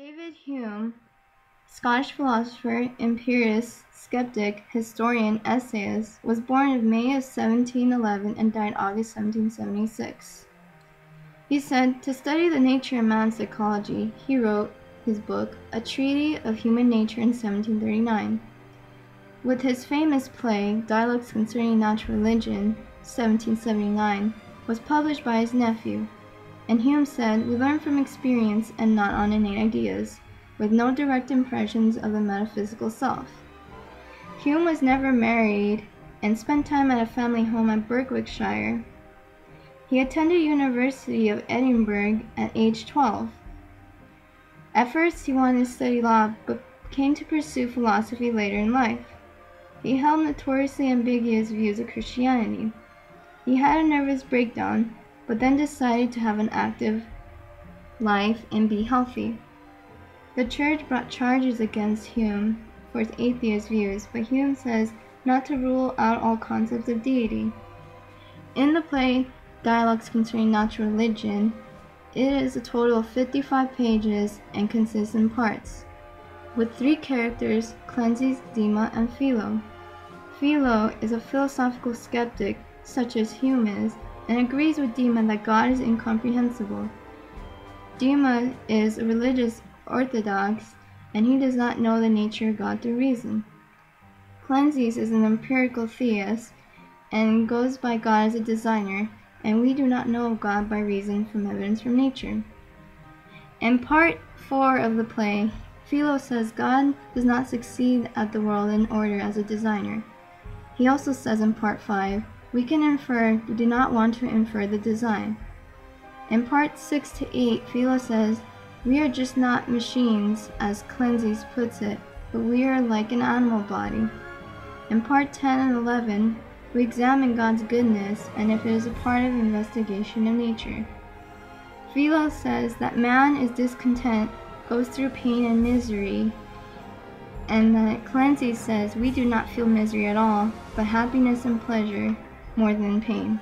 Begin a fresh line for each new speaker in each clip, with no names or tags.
David Hume, Scottish philosopher, empiricist, skeptic, historian, essayist, was born in May of 1711 and died August 1776. He said, to study the nature of man's psychology, he wrote his book, A Treatise of Human Nature in 1739. With his famous play, Dialogues Concerning Natural Religion, 1779, was published by his nephew. And Hume said, we learn from experience and not on innate ideas, with no direct impressions of the metaphysical self. Hume was never married and spent time at a family home at Berwickshire. He attended University of Edinburgh at age 12. At first he wanted to study law, but came to pursue philosophy later in life. He held notoriously ambiguous views of Christianity. He had a nervous breakdown, but then decided to have an active life and be healthy. The church brought charges against Hume for his atheist views, but Hume says not to rule out all concepts of deity. In the play Dialogues Concerning Natural Religion, it is a total of 55 pages and consists in parts, with three characters, Cleanthes, Dema, and Philo. Philo is a philosophical skeptic, such as Hume is, and agrees with Dema that God is incomprehensible. Dema is a religious orthodox, and he does not know the nature of God through reason. Cleanthes is an empirical theist, and goes by God as a designer, and we do not know of God by reason from evidence from nature. In part 4 of the play, Philo says God does not succeed at the world in order as a designer. He also says in part 5, we can infer, we do not want to infer the design. In part 6 to 8, Philo says, we are just not machines, as Cleanthes puts it, but we are like an animal body. In part 10 and 11, we examine God's goodness and if it is a part of investigation of nature. Philo says that man is discontent, goes through pain and misery, and that Cleanthes says we do not feel misery at all, but happiness and pleasure more than pain.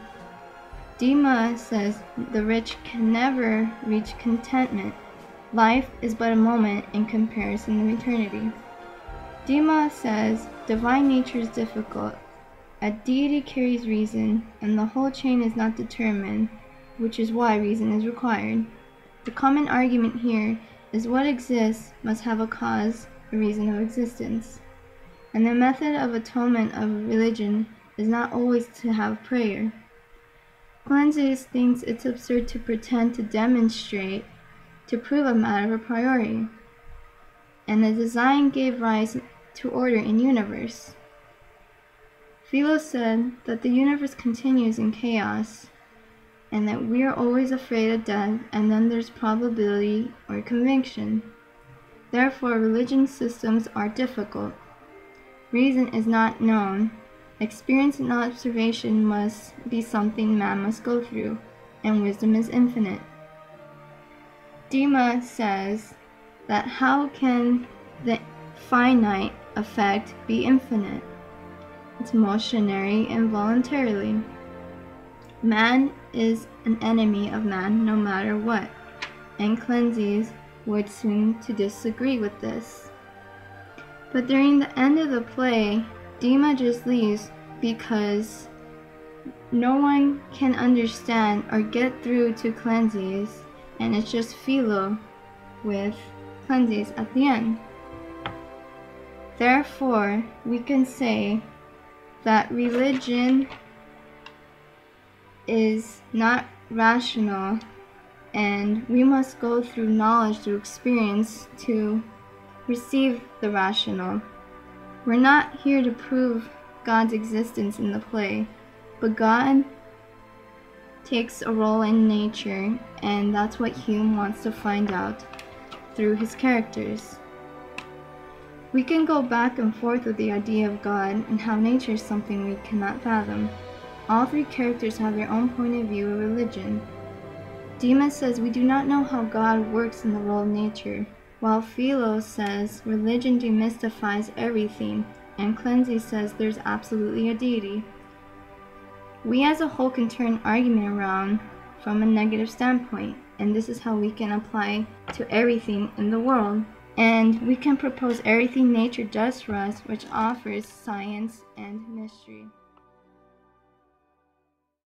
Dema says the rich can never reach contentment. Life is but a moment in comparison of eternity. Dema says divine nature is difficult. A deity carries reason, and the whole chain is not determined, which is why reason is required. The common argument here is what exists must have a cause, a reason of existence. And the method of atonement of religion is not always to have prayer. Cleanthes thinks it's absurd to pretend to demonstrate, to prove a matter a priori, and the design gave rise to order in universe. Philo said that the universe continues in chaos, and that we are always afraid of death, and then there's probability or conviction. Therefore, religion systems are difficult. Reason is not known. Experience and observation must be something man must go through, and wisdom is infinite. Dema says that how can the finite effect be infinite? It's motionary involuntarily. Man is an enemy of man no matter what, and Cleanthes would seem to disagree with this. But during the end of the play, Dema just leaves because no one can understand or get through to Cleanthes, and it's just Philo with Cleanthes at the end. Therefore, we can say that religion is not rational, and we must go through knowledge, through experience, to receive the rational. We're not here to prove God's existence in the play, but God takes a role in nature, and that's what Hume wants to find out through his characters. We can go back and forth with the idea of God and how nature is something we cannot fathom. All three characters have their own point of view of religion. Dema says we do not know how God works in the world of nature, while Philo says religion demystifies everything, and Cleanthes says there's absolutely a deity. We as a whole can turn argument around from a negative standpoint. and this is how we can apply to everything in the world. And we can propose everything nature does for us, which offers science and mystery.